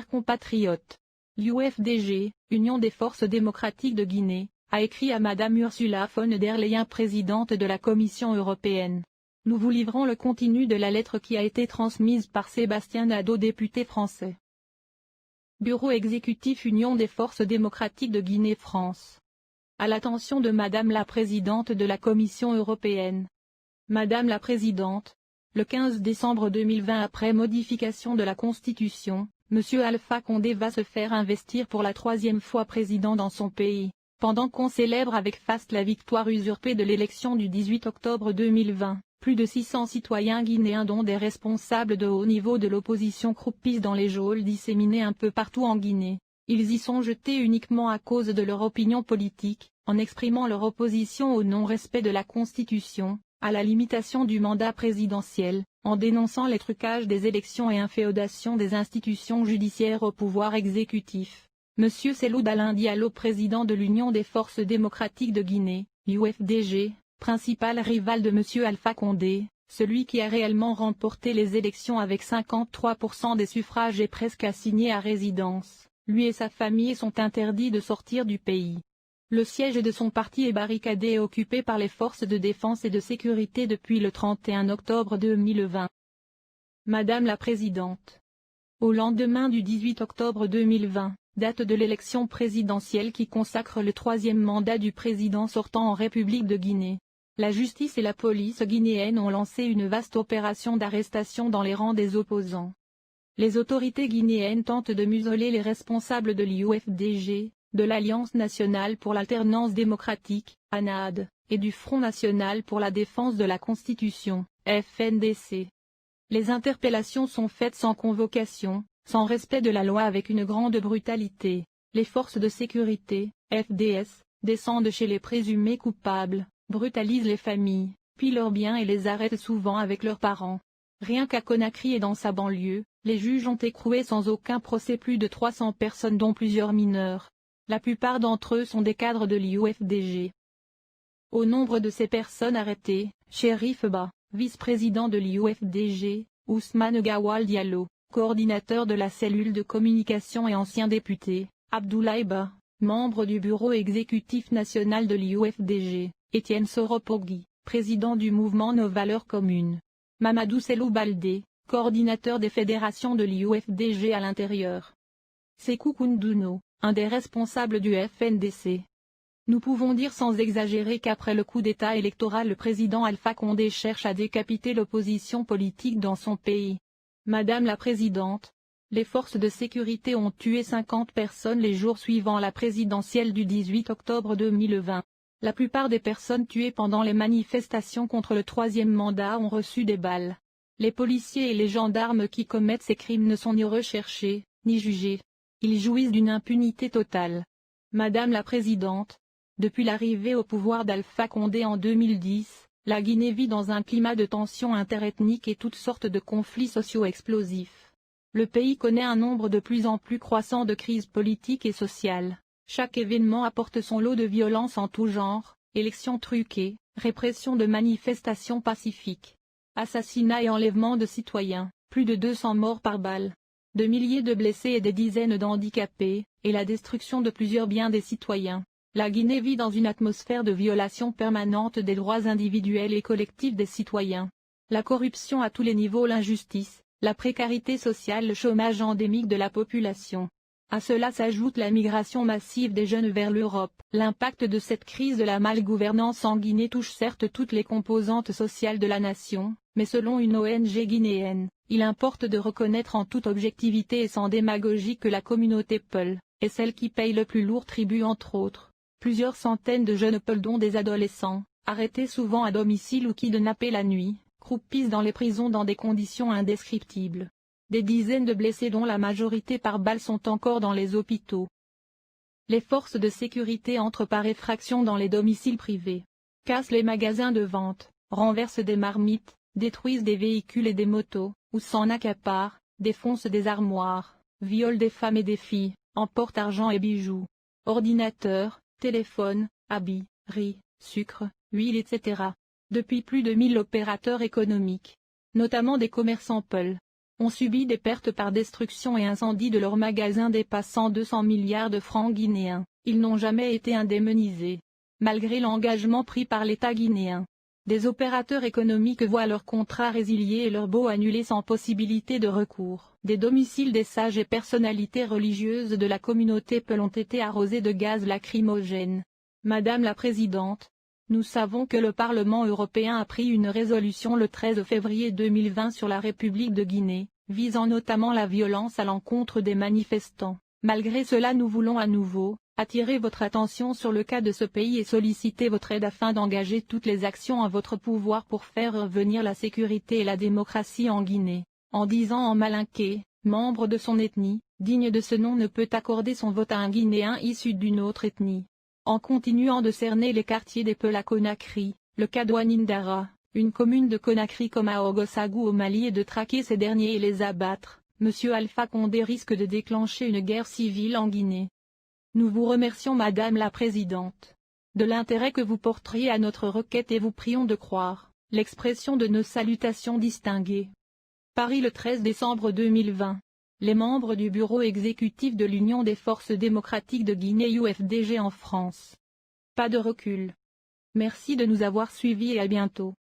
chers compatriotes. L'UFDG, Union des forces démocratiques de Guinée, a écrit à Madame Ursula von der Leyen, présidente de la Commission européenne. Nous vous livrons le contenu de la lettre qui a été transmise par Sébastien Nadeau, député français. Bureau exécutif Union des forces démocratiques de Guinée, France. À l'attention de Madame la présidente de la Commission européenne. Madame la présidente, le 15 décembre 2020, après modification de la Constitution, M. Alpha Condé va se faire investir pour la troisième fois président dans son pays, pendant qu'on célèbre avec faste la victoire usurpée de l'élection du 18 octobre 2020. Plus de 600 citoyens guinéens, dont des responsables de haut niveau de l'opposition, croupissent dans les geôles disséminées un peu partout en Guinée. Ils y sont jetés uniquement à cause de leur opinion politique, en exprimant leur opposition au non-respect de la Constitution, à la limitation du mandat présidentiel, en dénonçant les trucages des élections et inféodation des institutions judiciaires au pouvoir exécutif. M. Cellou Dalein Diallo, président de l'Union des forces démocratiques de Guinée, UFDG, principal rival de M. Alpha Condé, celui qui a réellement remporté les élections avec 53% des suffrages et presque assigné à résidence, lui et sa famille sont interdits de sortir du pays. Le siège de son parti est barricadé et occupé par les forces de défense et de sécurité depuis le 31 octobre 2020. Madame la Présidente. Au lendemain du 18 octobre 2020, date de l'élection présidentielle qui consacre le troisième mandat du président sortant en République de Guinée, la justice et la police guinéenne ont lancé une vaste opération d'arrestation dans les rangs des opposants. Les autorités guinéennes tentent de museler les responsables de l'UFDG, de l'Alliance nationale pour l'alternance démocratique, ANAD, et du Front national pour la défense de la Constitution, FNDC. Les interpellations sont faites sans convocation, sans respect de la loi, avec une grande brutalité. Les forces de sécurité, FDS, descendent chez les présumés coupables, brutalisent les familles, pillent leurs biens et les arrêtent souvent avec leurs parents. Rien qu'à Conakry et dans sa banlieue, les juges ont écroué sans aucun procès plus de 300 personnes, dont plusieurs mineurs. La plupart d'entre eux sont des cadres de l'UFDG. Au nombre de ces personnes arrêtées, Chérif Ba, vice-président de l'UFDG, Ousmane Gawal Diallo, coordinateur de la cellule de communication et ancien député, Abdoulaye Ba, membre du bureau exécutif national de l'UFDG, Étienne Soropogui, président du mouvement Nos Valeurs Communes, Mamadou Cellou Baldé, coordinateur des fédérations de l'UFDG à l'intérieur, Sékou Koundouno, un des responsables du FNDC. Nous pouvons dire sans exagérer qu'après le coup d'État électoral, le président Alpha Condé cherche à décapiter l'opposition politique dans son pays. Madame la Présidente, les forces de sécurité ont tué 50 personnes les jours suivant la présidentielle du 18 octobre 2020. La plupart des personnes tuées pendant les manifestations contre le troisième mandat ont reçu des balles. Les policiers et les gendarmes qui commettent ces crimes ne sont ni recherchés, ni jugés. Ils jouissent d'une impunité totale. Madame la Présidente, depuis l'arrivée au pouvoir d'Alpha Condé en 2010, la Guinée vit dans un climat de tensions interethniques et toutes sortes de conflits sociaux explosifs. Le pays connaît un nombre de plus en plus croissant de crises politiques et sociales. Chaque événement apporte son lot de violence en tout genre, élections truquées, répression de manifestations pacifiques, assassinats et enlèvements de citoyens, plus de 200 morts par balle, de milliers de blessés et des dizaines d'handicapés, et la destruction de plusieurs biens des citoyens. La Guinée vit dans une atmosphère de violation permanente des droits individuels et collectifs des citoyens. La corruption à tous les niveaux, l'injustice, la précarité sociale, le chômage endémique de la population. À cela s'ajoute la migration massive des jeunes vers l'Europe. L'impact de cette crise de la malgouvernance en Guinée touche certes toutes les composantes sociales de la nation, mais selon une ONG guinéenne, il importe de reconnaître en toute objectivité et sans démagogie que la communauté Peul est celle qui paye le plus lourd tribut, entre autres. Plusieurs centaines de jeunes Peuls, dont des adolescents, arrêtés souvent à domicile ou kidnappés la nuit, croupissent dans les prisons dans des conditions indescriptibles. Des dizaines de blessés, dont la majorité par balle, sont encore dans les hôpitaux. Les forces de sécurité entrent par effraction dans les domiciles privés, cassent les magasins de vente, renversent des marmites, détruisent des véhicules et des motos, ou s'en accaparent, défoncent des armoires, violent des femmes et des filles, emportent argent et bijoux, ordinateurs, téléphones, habits, riz, sucre, huile, etc. Depuis plus de 1000 opérateurs économiques, notamment des commerçants Peul, ont subi des pertes par destruction et incendie de leurs magasins dépassant 200 milliards de francs guinéens. Ils n'ont jamais été indemnisés, malgré l'engagement pris par l'État guinéen. Des opérateurs économiques voient leurs contrats résiliés et leurs baux annulés sans possibilité de recours. Des domiciles des sages et personnalités religieuses de la communauté Peul ont été arrosés de gaz lacrymogène. Madame la Présidente, nous savons que le Parlement européen a pris une résolution le 13 février 2020 sur la République de Guinée, visant notamment la violence à l'encontre des manifestants. Malgré cela, nous voulons à nouveau attirer votre attention sur le cas de ce pays et solliciter votre aide afin d'engager toutes les actions en votre pouvoir pour faire revenir la sécurité et la démocratie en Guinée. En disant en malinqué, membre de son ethnie, digne de ce nom ne peut accorder son vote à un Guinéen issu d'une autre ethnie. En continuant de cerner les quartiers des Peuls à Conakry, le cas d'Ouanindara, une commune de Conakry comme à Ogossagou au Mali et de traquer ces derniers et les abattre, M. Alpha Condé risque de déclencher une guerre civile en Guinée. Nous vous remercions Madame la Présidente de l'intérêt que vous porteriez à notre requête et vous prions de croire l'expression de nos salutations distinguées. Paris le 13 décembre 2020. Les membres du bureau exécutif de l'Union des forces démocratiques de Guinée UFDG en France. Pas de recul. Merci de nous avoir suivis et à bientôt.